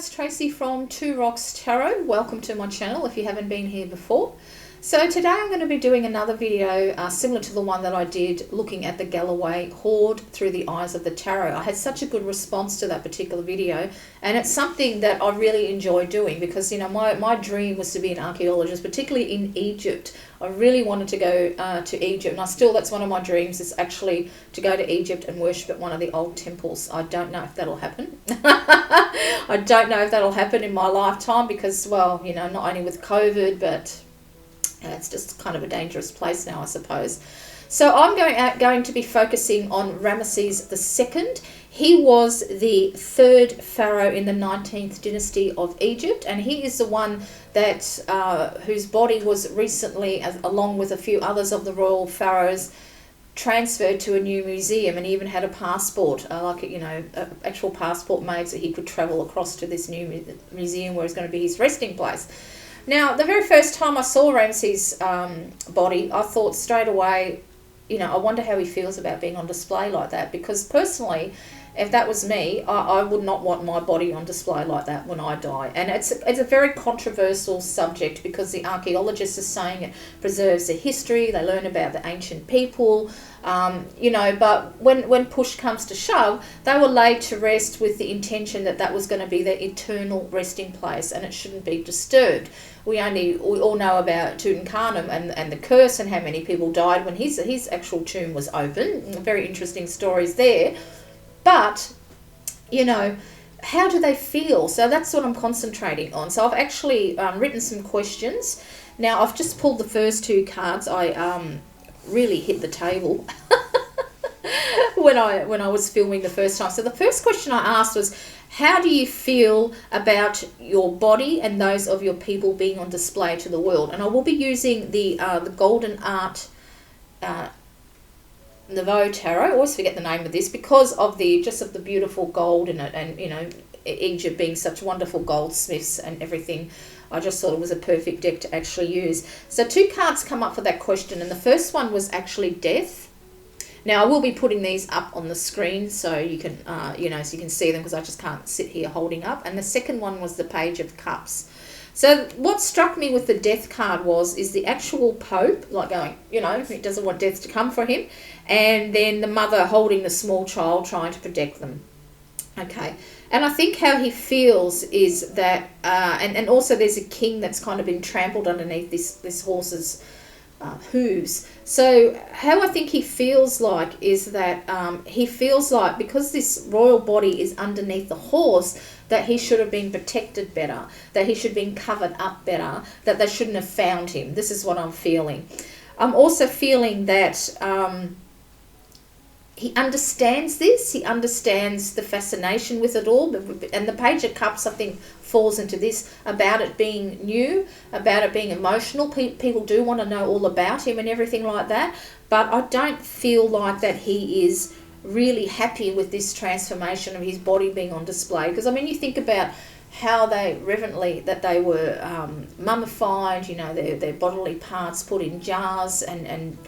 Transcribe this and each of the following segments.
it's Tracy from Two Rocks Tarot. Welcome to my channel if you haven't been here before. So today I'm going to be doing another video similar to the one that I did looking at the Galloway hoard through the eyes of the tarot. I had such a good response to that particular video, and it's something that I really enjoy doing because, you know, my dream was to be an archaeologist, particularly in Egypt. I really wanted to go to Egypt, and that's one of my dreams, is actually to go to Egypt and worship at one of the old temples. I don't know if that'll happen. I don't know if that'll happen in my lifetime because, well, you know, not only with COVID, but it's just kind of a dangerous place now, I suppose. So I'm going to be focusing on Ramses II. He was the third pharaoh in the 19th dynasty of Egypt, and he is the one that whose body was recently, along with a few others of the royal pharaohs, transferred to a new museum, and he even had a passport, an actual passport made so he could travel across to this new museum where it's going to be his resting place. Now, the very first time I saw Ramses' body, I thought straight away, you know, I wonder how he feels about being on display like that, because personally, if that was me, I would not want my body on display like that when I die. And it's a very controversial subject because the archaeologists are saying it preserves the history, they learn about the ancient people, but when push comes to shove, they were laid to rest with the intention that that was going to be their eternal resting place and it shouldn't be disturbed. We all know about Tutankhamun and the curse and how many people died when his actual tomb was open. Very interesting stories there. But, you know, how do they feel? So that's what I'm concentrating on. So I've actually written some questions. Now, I've just pulled the first two cards. I really hit the table when I was filming the first time. So the first question I asked was, how do you feel about your body and those of your people being on display to the world? And I will be using the Golden Art Nouveau Tarot. I always forget the name of this because of the beautiful gold in it, and you know, Egypt being such wonderful goldsmiths and everything. I just thought it was a perfect deck to actually use. So two cards come up for that question, and the first one was actually death. Now I will be putting these up on the screen so you can so you can see them, because I just can't sit here holding up. And the second one was the Page of Cups. So what struck me with the death card is the actual Pope, like going, you know, he doesn't want death to come for him, and then the mother holding the small child trying to protect them. Okay, and I think how he feels is that, and also there's a king that's kind of been trampled underneath this horse's hooves. So how I think he feels like is that he feels like because this royal body is underneath the horse, that he should have been protected better, that he should have been covered up better, that they shouldn't have found him. This is what I'm feeling. I'm also feeling that he understands this. He understands the fascination with it all. And the Page of Cups, I think, falls into this, about it being new, about it being emotional. People do want to know all about him and everything like that. But I don't feel like that he is really happy with this transformation of his body being on display. Because, I mean, you think about how they reverently, that they were mummified, you know, their bodily parts put in jars, and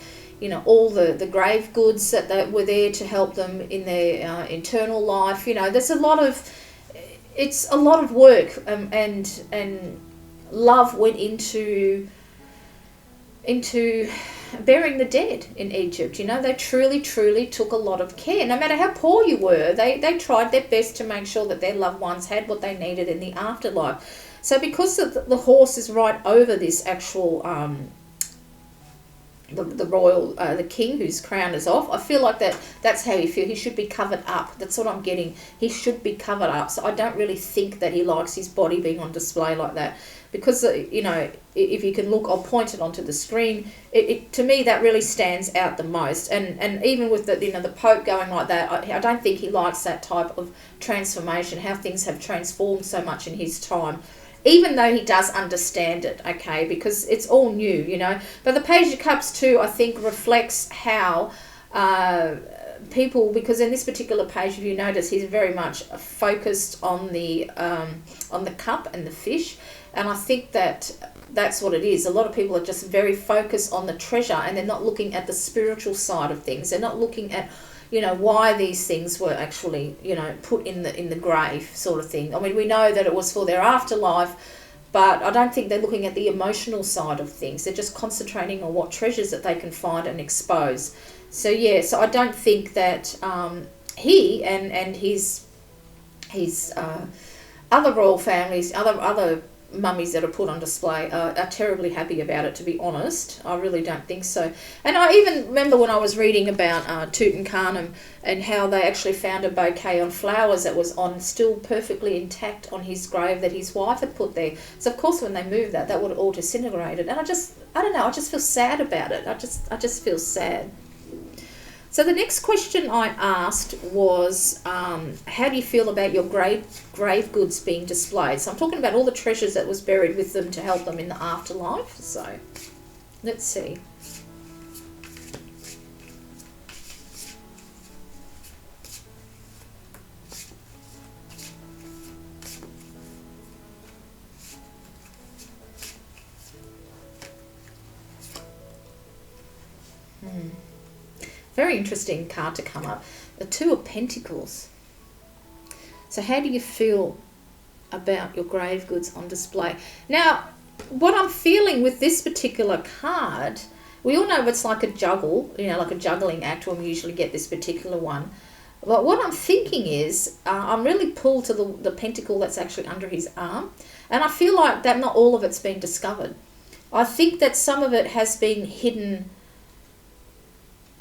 you know, all the grave goods that were there to help them in their eternal life. You know, it's a lot of work, and love went into burying the dead in Egypt. You know, they truly took a lot of care. No matter how poor you were, they tried their best to make sure that their loved ones had what they needed in the afterlife. So because the horse is right over this actual the royal, the king whose crown is off, I feel like that's how he feels. He should be covered up. That's what I'm getting. He should be covered up. So I don't really think that he likes his body being on display like that, because you know, if you can look, I'll point it onto the screen. To me, that really stands out the most. And even with the Pope going like that, I don't think he likes that type of transformation. How things have transformed so much in his time. Even though he does understand it, okay, because it's all new, you know. But the Page of Cups too, I think, reflects how people, because in this particular page, if you notice, he's very much focused on the cup and the fish, And I think that that's what it is. A lot of people are just very focused on the treasure, and they're not looking at the spiritual side of things. They're not looking at, you know, why these things were actually, you know, put in the grave, sort of thing. I mean, we know that it was for their afterlife, but I don't think they're looking at the emotional side of things. They're just concentrating on what treasures that they can find and expose. So yeah, so I don't think that he and his other royal families, other mummies that are put on display are terribly happy about it, to be honest. I really don't think so. And I even remember when I was reading about Tutankhamun and how they actually found a bouquet of flowers that was on still perfectly intact on his grave that his wife had put there. So of course when they moved that would have all disintegrated. And I don't know, I just feel sad about it. I just feel sad. So the next question I asked was, how do you feel about your grave goods being displayed? So I'm talking about all the treasures that was buried with them to help them in the afterlife. So let's see. Very interesting card to come up. The Two of Pentacles. So how do you feel about your grave goods on display? Now, what I'm feeling with this particular card, we all know it's like a juggle, you know, like a juggling act when we usually get this particular one. But what I'm thinking is, I'm really pulled to the pentacle that's actually under his arm. And I feel like that not all of it's been discovered. I think that some of it has been hidden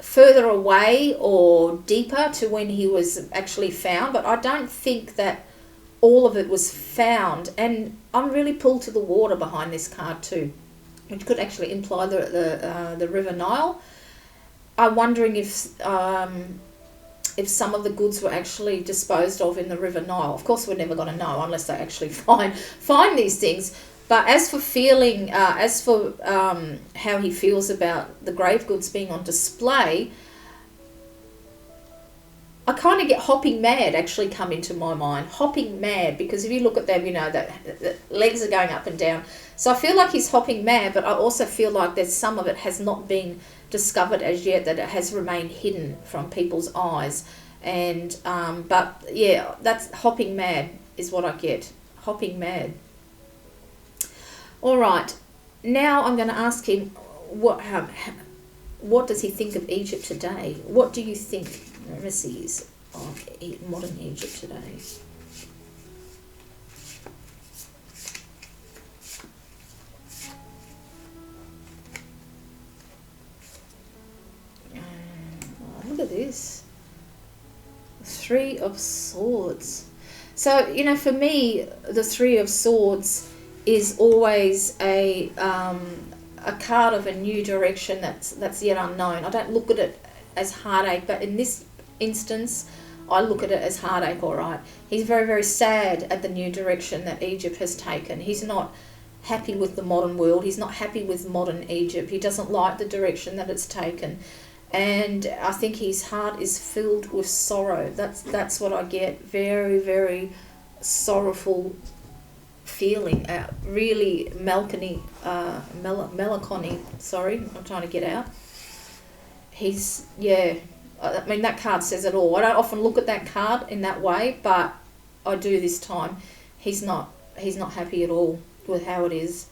further away or deeper to when he was actually found, but I don't think that all of it was found. And I'm really pulled to the water behind this card too, which could actually imply the River Nile. I'm wondering if some of the goods were actually disposed of in the River Nile. Of course, we're never going to know unless they actually find these things. But as for feeling, how he feels about the grave goods being on display, I kind of get hopping mad actually come into my mind. Hopping mad, because if you look at them, you know, that the legs are going up and down. So I feel like he's hopping mad, but I also feel like there's some of it has not been discovered as yet, that it has remained hidden from people's eyes. And but yeah, that's hopping mad is what I get. Hopping mad. All right, now I'm going to ask him what does he think of Egypt today? What do you think, Ramesses, of modern Egypt today? Look at this. Three of Swords. So, you know, for me, the Three of Swords is always a card of a new direction that's yet unknown. I don't look at it as heartache, but in this instance, I look at it as heartache, all right. He's very, very sad at the new direction that Egypt has taken. He's not happy with the modern world. He's not happy with modern Egypt. He doesn't like the direction that it's taken. And I think his heart is filled with sorrow. That's what I get. Very, very sorrowful feeling, really melancholy, sorry, I'm trying to get out. He's, yeah, I mean, that card says it all. I don't often look at that card in that way, but I do this time. He's not happy at all with how it is.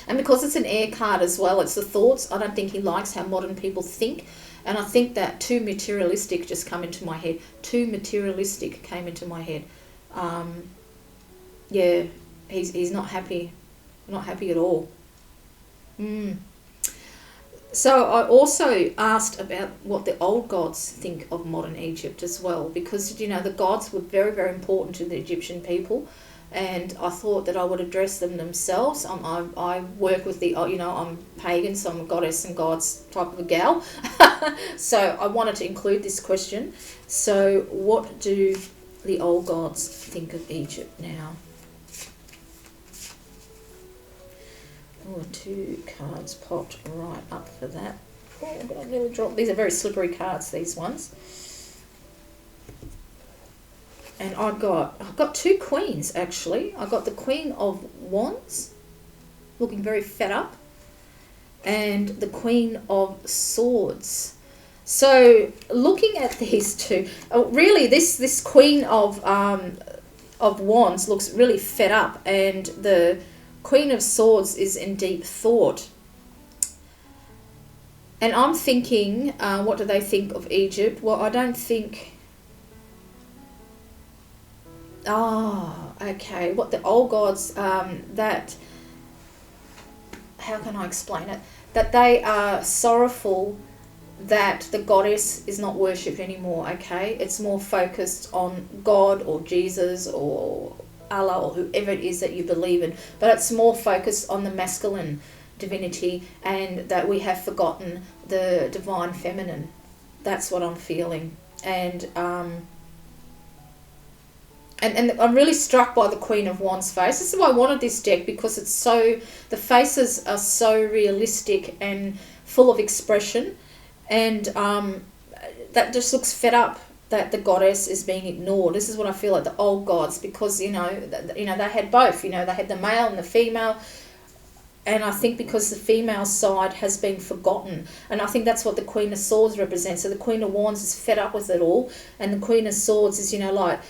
And because it's an air card as well, it's the thoughts. I don't think he likes how modern people think. And I think that too materialistic just come into my head. Too materialistic came into my head. Yeah, he's not happy. Not happy at all. So I also asked about what the old gods think of modern Egypt as well, because, you know, the gods were very, very important to the Egyptian people, and I thought that I would address them themselves. I work with the, you know, I'm pagan, so I'm a goddess and gods type of a gal. So I wanted to include this question. So what do the old gods think of Egypt now? Oh, 2 cards popped right up for that. Oh, I nearly dropped. These are very slippery cards, these ones. And I've got two queens, actually. I got the Queen of Wands, looking very fed up, and the Queen of Swords. So looking at these two, really this Queen of Wands looks really fed up, and the Queen of Swords is in deep thought. And I'm thinking, what do they think of Egypt? Well, I don't think... Oh, okay. What the old gods, that... How can I explain it? That they are sorrowful that the goddess is not worshipped anymore, okay? It's more focused on God or Jesus or Allah or whoever it is that you believe in. But it's more focused on the masculine divinity, and that we have forgotten the divine feminine. That's what I'm feeling. And I'm really struck by the Queen of Wands face. This is why I wanted this deck, because it's so, the faces are so realistic and full of expression, and that just looks fed up that the goddess is being ignored. This is what I feel like the old gods, because they had both. They had the male and the female. And I think because the female side has been forgotten. And I think that's what the Queen of Swords represents. So the Queen of Wands is fed up with it all. And the Queen of Swords is, like,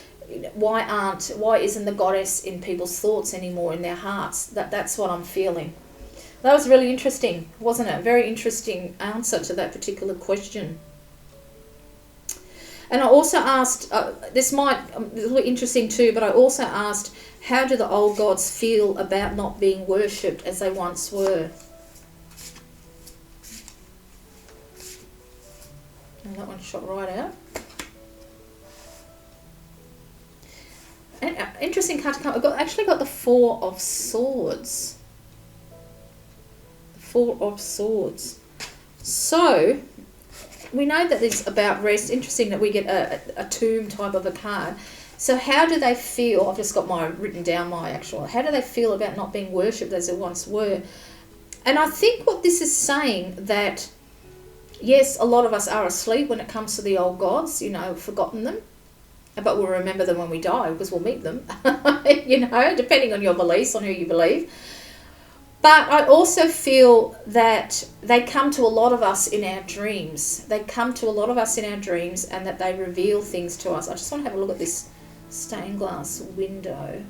why isn't the goddess in people's thoughts anymore, in their hearts? That's what I'm feeling. That was really interesting, wasn't it? A very interesting answer to that particular question. And I also asked, this might be a little interesting too, but I also asked, how do the old gods feel about not being worshipped as they once were? And that one shot right out. And interesting card to come. I've actually got the Four of Swords. The Four of Swords. So we know that it's about rest. Interesting that we get a tomb type of a card. So how do they feel? I've just got written down my actual. How do they feel about not being worshipped as they once were? And I think what this is saying, that yes, a lot of us are asleep when it comes to the old gods. Forgotten them, but we'll remember them when we die, because we'll meet them. Depending on your beliefs, on who you believe. But I also feel that they come to a lot of us in our dreams. They come to a lot of us in our dreams, and that they reveal things to us. I just want to have a look at this stained glass window.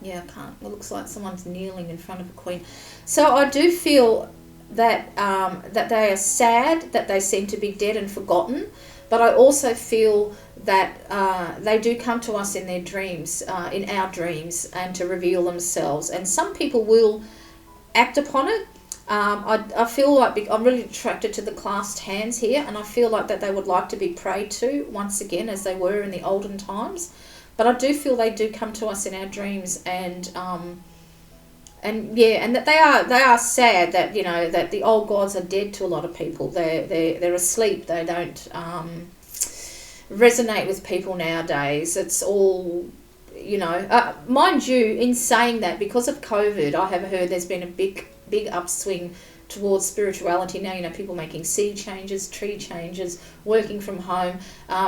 Yeah, I can't. It looks like someone's kneeling in front of a queen. So I do feel that that they are sad, that they seem to be dead and forgotten. But I also feel that they do come to us in their dreams, in our dreams, and to reveal themselves. And some people will act upon it. I feel like I'm really attracted to the clasped hands here, and I feel like that they would like to be prayed to once again, as they were in the olden times. But I do feel they do come to us in our dreams, and that they are sad that that the old gods are dead to a lot of people. They're asleep. They don't resonate with people nowadays. It's all mind you, in saying that, because of COVID, I have heard there's been a big upswing towards spirituality now. People making seed changes, tree changes, working from home.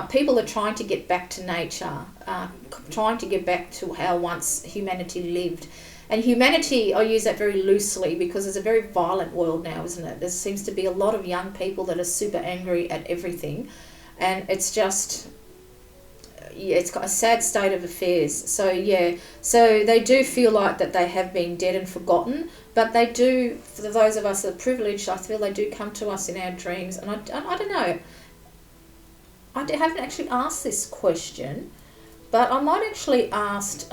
People are trying to get back to nature, trying to get back to how once humanity lived. And humanity, I use that very loosely, because it's a very violent world now, isn't it? There seems to be a lot of young people that are super angry at everything. And it's just, it's got a sad state of affairs. So they do feel like that they have been dead and forgotten. But they do, for those of us that are privileged, I feel they do come to us in our dreams. And I don't know, I haven't actually asked this question, but I might actually ask,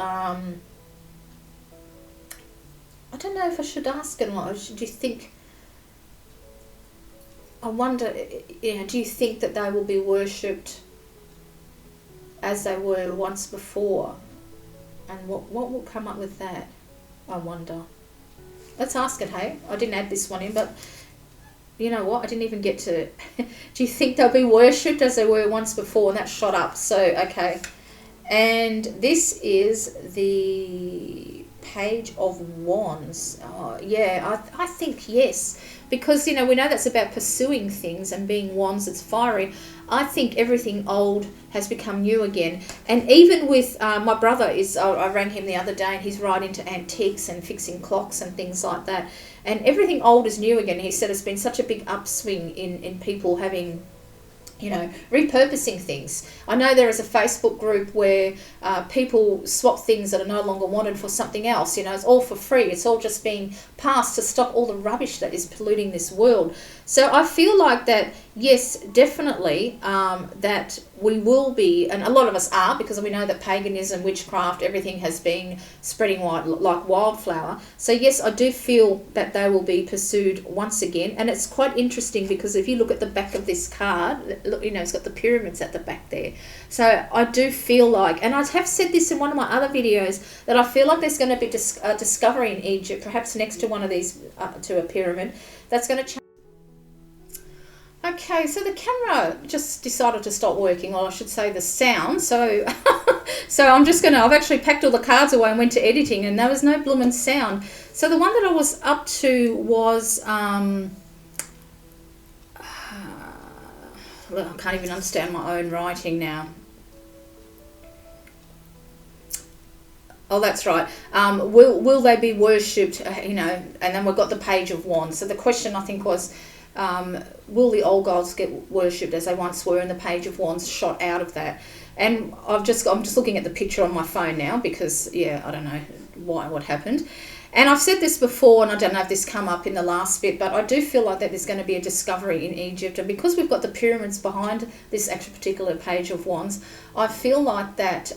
I don't know if I should ask it or not. Do you think, I wonder, do you think that they will be worshipped as they were once before? And what will come up with that? I wonder. Let's ask it, hey? I didn't add this one in, but you know what? I didn't even get to... Do you think they'll be worshipped as they were once before? And that shot up. So, okay. And this is the Page of Wands. Oh, yeah, I think yes. because, you know, we know that's about pursuing things and being wands, it's fiery. I think everything old has become new again. And even with my brother, I rang him the other day, and he's right into antiques and fixing clocks and things like that. And everything old is new again. He said it's been such a big upswing in people having, you know, repurposing things. I know there is a Facebook group where people swap things that are no longer wanted for something else. You know, it's all for free. It's all just being passed to stop all the rubbish that is polluting this world. So I feel like that, yes, definitely, that we will be, and a lot of us are, because we know that paganism, witchcraft, everything has been spreading like wildflower. So yes, I do feel that they will be pursued once again. And it's quite interesting, because if you look at the back of this card, look, you know, it's got the pyramids at the back there. So I do feel like, and I have said this in one of my other videos, that I feel like there's going to be a discovery in Egypt, perhaps next to one of these, to a pyramid, that's going to change. Okay, so the camera just decided to stop working, or I should say the sound. So so I've actually packed all the cards away and went to editing, and there was no bloomin' sound. So the one that I was up to was, I can't even understand my own writing now. Oh, that's right. Will they be worshipped, you know, and then we've got the Page of Wands. So the question, I think, was, will the old gods get worshipped as they once were? And the Page of Wands shot out of that. And I'm just looking at the picture on my phone now, because, yeah, I don't know what happened. And I've said this before, and I don't know if this come up in the last bit, but I do feel like that there's going to be a discovery in Egypt. And because we've got the pyramids behind this actual particular Page of Wands, I feel like that,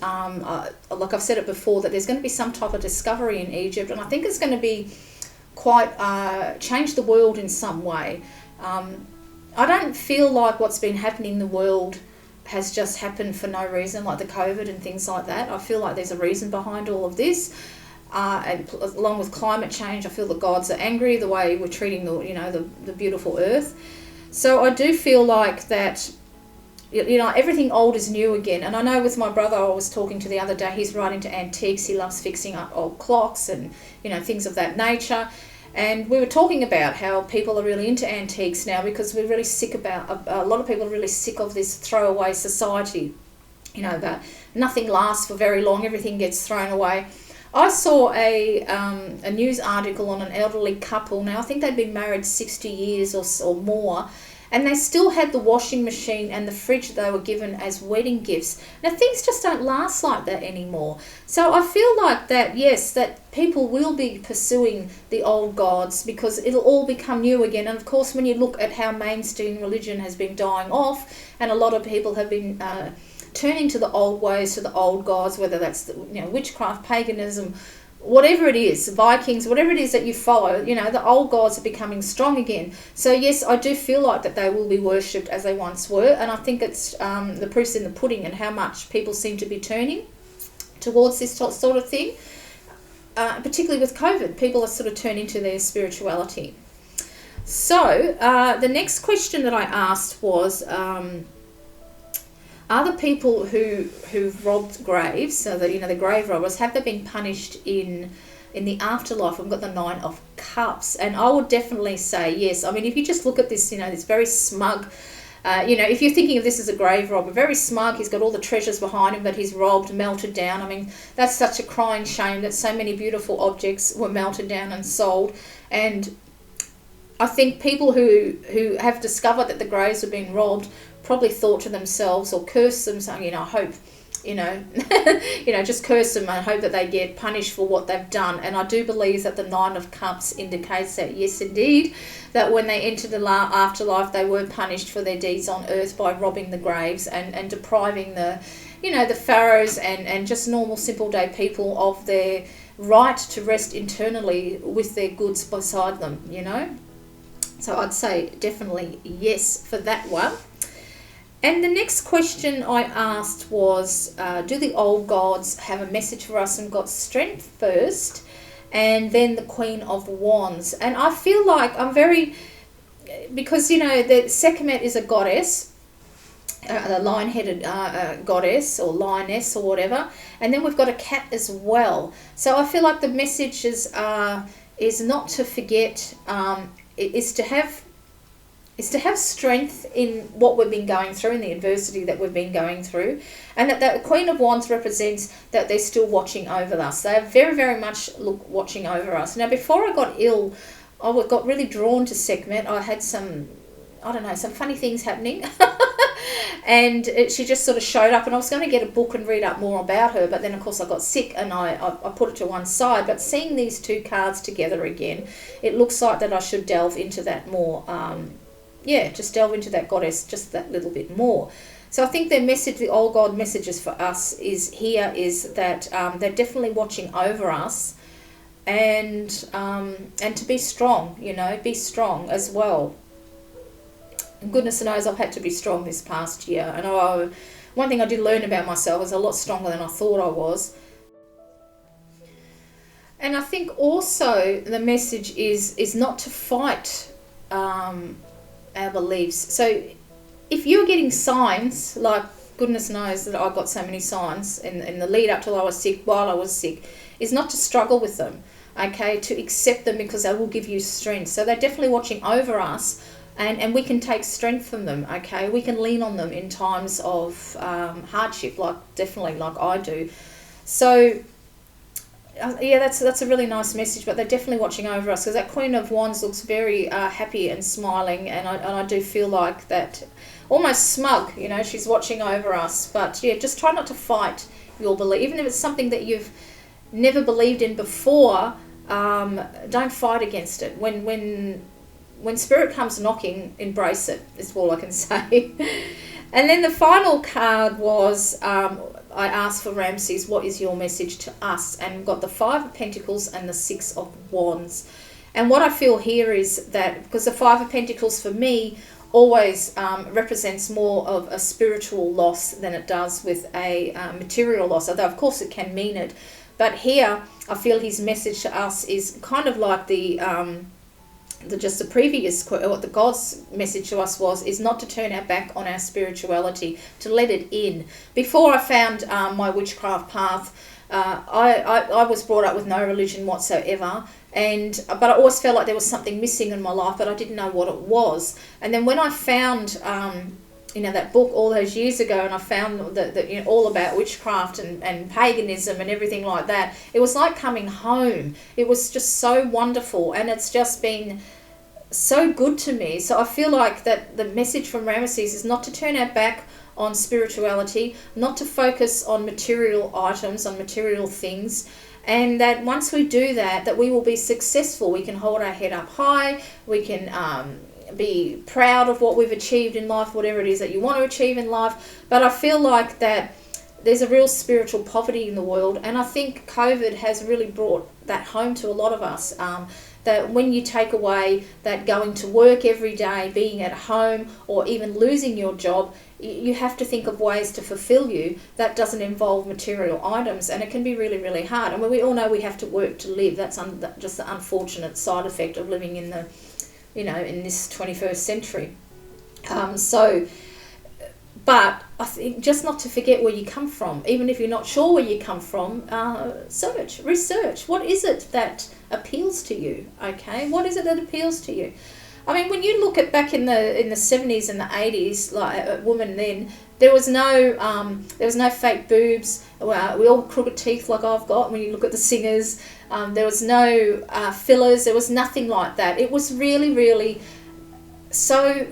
like I've said it before, that there's going to be some type of discovery in Egypt. And I think it's going to be quite change the world in some way. I don't feel like what's been happening in the world has just happened for no reason, like the COVID and things like that. I feel like there's a reason behind all of this. And along with climate change, I feel the gods are angry the way we're treating the beautiful earth. So I do feel like that, you know, everything old is new again. And I know with my brother, I was talking to the other day, he's right into antiques. He loves fixing up old clocks and, you know, things of that nature. And we were talking about how people are really into antiques now, because we're really sick about, a lot of people are really sick of this throwaway society, you know, that nothing lasts for very long, everything gets thrown away. I saw a news article on an elderly couple. Now, I think they'd been married 60 years or more, and they still had the washing machine and the fridge they were given as wedding gifts. Now, things just don't last like that anymore. So I feel like that, yes, that people will be pursuing the old gods, because it'll all become new again. And of course, when you look at how mainstream religion has been dying off, and a lot of people have been turning to the old ways, to the old gods, whether that's, you know, witchcraft, paganism, whatever it is, Vikings, whatever it is that you follow, you know, the old gods are becoming strong again. So yes, I do feel like that they will be worshipped as they once were, and I think it's the proof's in the pudding, and how much people seem to be turning towards this sort of thing. Particularly with COVID, people are sort of turning to their spirituality. So the next question that I asked was, are the people who've robbed graves, so that, you know, the grave robbers, have they been punished in the afterlife? We've got the Nine of Cups, and I would definitely say yes. I mean, if you just look at this, you know, this very smug, you know, if you're thinking of this as a grave robber, very smug, he's got all the treasures behind him that he's robbed, melted down. I mean, that's such a crying shame that so many beautiful objects were melted down and sold. And I think people who have discovered that the graves have been robbed probably thought to themselves, or cursed them, saying, you know, I hope, you know, you know, just curse them and hope that they get punished for what they've done. And I do believe that the Nine of Cups indicates that, yes, indeed, that when they entered the afterlife, they were punished for their deeds on earth by robbing the graves and depriving the, you know, the pharaohs and just normal, simple day people of their right to rest internally with their goods beside them, you know. So I'd say definitely yes for that one. And the next question I asked was, do the old gods have a message for us? And got Strength first, and then the Queen of Wands. And I feel like I'm very, because, you know, the Sekhmet is a goddess, the lion-headed goddess or lioness or whatever, and then we've got a cat as well. So I feel like the message is not to forget is to have strength in what we've been going through, in the adversity that we've been going through, and that Queen of Wands represents that they're still watching over us. They are very, very much watching over us. Now, before I got ill, I got really drawn to Sekhmet. I had some funny things happening. And she just sort of showed up, and I was going to get a book and read up more about her, but then of course I got sick and I put it to one side. But seeing these two cards together again, it looks like that I should delve into that more. Just delve into that goddess just that little bit more. So I think their message, the old god messages for us is that they're definitely watching over us, and to be strong, be strong as well. And goodness knows I've had to be strong this past year. And one thing I did learn about myself is a lot stronger than I thought I was. And I think also the message is not to fight our beliefs. So if you're getting signs, like goodness knows that I got so many signs in the lead up till I was sick, while I was sick, is not to struggle with them, okay, to accept them, because they will give you strength. So they're definitely watching over us. And we can take strength from them, okay? We can lean on them in times of hardship, definitely like I do. So, that's a really nice message, but they're definitely watching over us, because that Queen of Wands looks very happy and smiling, and I do feel like that, almost smug, she's watching over us. But yeah, just try not to fight your belief. Even if it's something that you've never believed in before, don't fight against it. When spirit comes knocking, embrace it, is all I can say. And then the final card was, I asked for Ramses, what is your message to us? And got the 5 of Pentacles and the 6 of Wands. And what I feel here is that, because the 5 of Pentacles for me always represents more of a spiritual loss than it does with a material loss, although of course it can mean it. But here, I feel his message to us is kind of like what the God's message to us is not to turn our back on our spirituality, to let it in. Before I found my witchcraft path, I was brought up with no religion whatsoever, but I always felt like there was something missing in my life, but I didn't know what it was. And then when I found that book all those years ago, and I found that all about witchcraft and paganism and everything like that, it was like coming home. It was just so wonderful, and it's just been so good to me. So I feel like that the message from Ramses is not to turn our back on spirituality, not to focus on material items, on material things, and that once we do that we will be successful. We can hold our head up high, we can be proud of what we've achieved in life, whatever it is that you want to achieve in life. But I feel like that there's a real spiritual poverty in the world, and I think COVID has really brought that home to a lot of us, that when you take away that going to work every day, being at home, or even losing your job, you have to think of ways to fulfill you that doesn't involve material items, and it can be really, really hard. And we all know we have to work to live. That's just the unfortunate side effect of living in the in this 21st century. But I think just not to forget where you come from. Even if you're not sure where you come from, research. What is it that appeals to you? Okay, what is it that appeals to you? I mean, when you look at back in the 70s and the 80s, like a woman then, there was no fake boobs. We all had crooked teeth like I've got. When you look at the singers, there was no fillers. There was nothing like that. It was really, really so.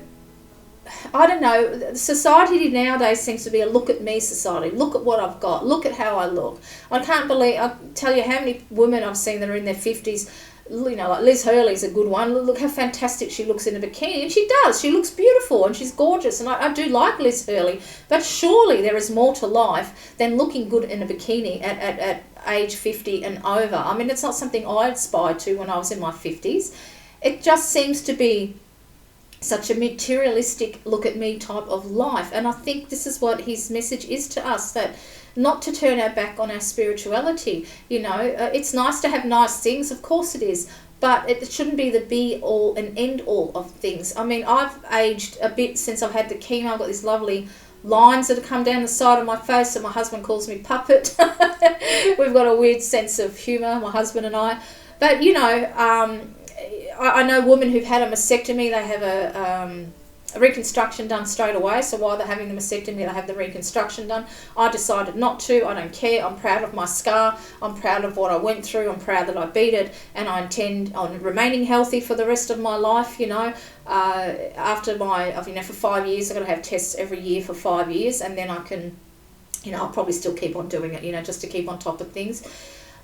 I don't know. Society nowadays seems to be a look at me society. Look at what I've got. Look at how I look. I can't believe. I'll tell you how many women I've seen that are in their 50s. Like Liz Hurley's a good one. Look how fantastic she looks in a bikini. And she does. She looks beautiful and she's gorgeous. And I do like Liz Hurley. But surely there is more to life than looking good in a bikini at age 50 and over. I mean, it's not something I aspired to when I was in my 50s. It just seems to be such a materialistic look at me type of life. And I think this is what his message is to us, that not to turn our back on our spirituality. It's nice to have nice things, of course it is, but it shouldn't be the be all and end all of things. I mean, I've aged a bit since I've had the chemo. I've got these lovely lines that have come down the side of my face, and my husband calls me Puppet. We've got a weird sense of humour, my husband and I. But I know women who've had a mastectomy, they have a reconstruction done straight away. So while they're having the mastectomy, they have the reconstruction done. I decided not to. I don't care. I'm proud of my scar. I'm proud of what I went through. I'm proud that I beat it, and I intend on remaining healthy for the rest of my life. After for 5 years, I've got to have tests every year for 5 years, and then I can, I'll probably still keep on doing it, just to keep on top of things.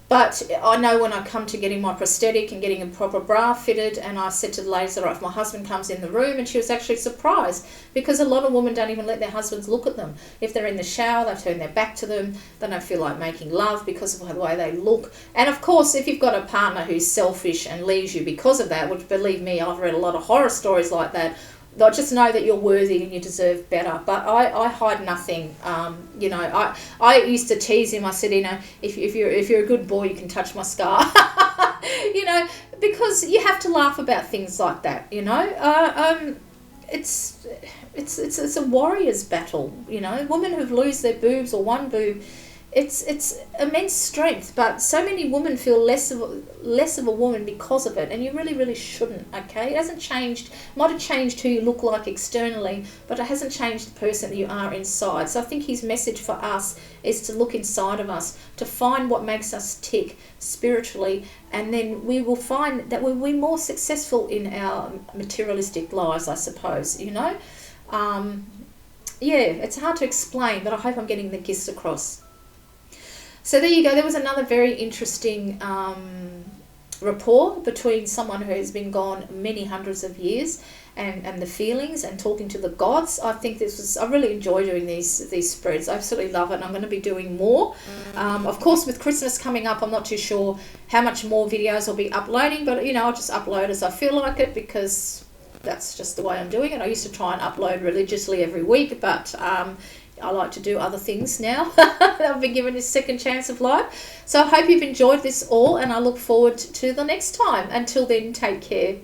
But I know when I come to getting my prosthetic and getting a proper bra fitted, and I said to the ladies, all right, if my husband comes in the room, and she was actually surprised, because a lot of women don't even let their husbands look at them. If they're in the shower, they turn their back to them. They don't feel like making love because of the way they look. And of course, if you've got a partner who's selfish and leaves you because of that, which believe me, I've read a lot of horror stories like that, I just know that you're worthy and you deserve better. But I hide nothing. I used to tease him. I said, if you're a good boy, you can touch my scar. Because you have to laugh about things like that. It's a warrior's battle. Women who lose their boobs or one boob, it's immense strength, but so many women feel less of a woman because of it, and you really, really shouldn't, okay? It hasn't changed. Might have changed who you look like externally, but it hasn't changed the person that you are inside. So I think his message for us is to look inside of us, to find what makes us tick spiritually, and then we will find that we'll be more successful in our materialistic lives, I suppose, it's hard to explain, but I hope I'm getting the gist across. So there you go. There was another very interesting rapport between someone who has been gone many hundreds of years and the feelings and talking to the gods. I think I really enjoy doing these spreads. I absolutely love it, and I'm going to be doing more. Of course, with Christmas coming up, I'm not too sure how much more videos I'll be uploading, but I'll just upload as I feel like it, because that's just the way I'm doing it. I used to try and upload religiously every week, but I like to do other things now. I've been given this second chance of life. So I hope you've enjoyed this all, and I look forward to the next time. Until then, take care.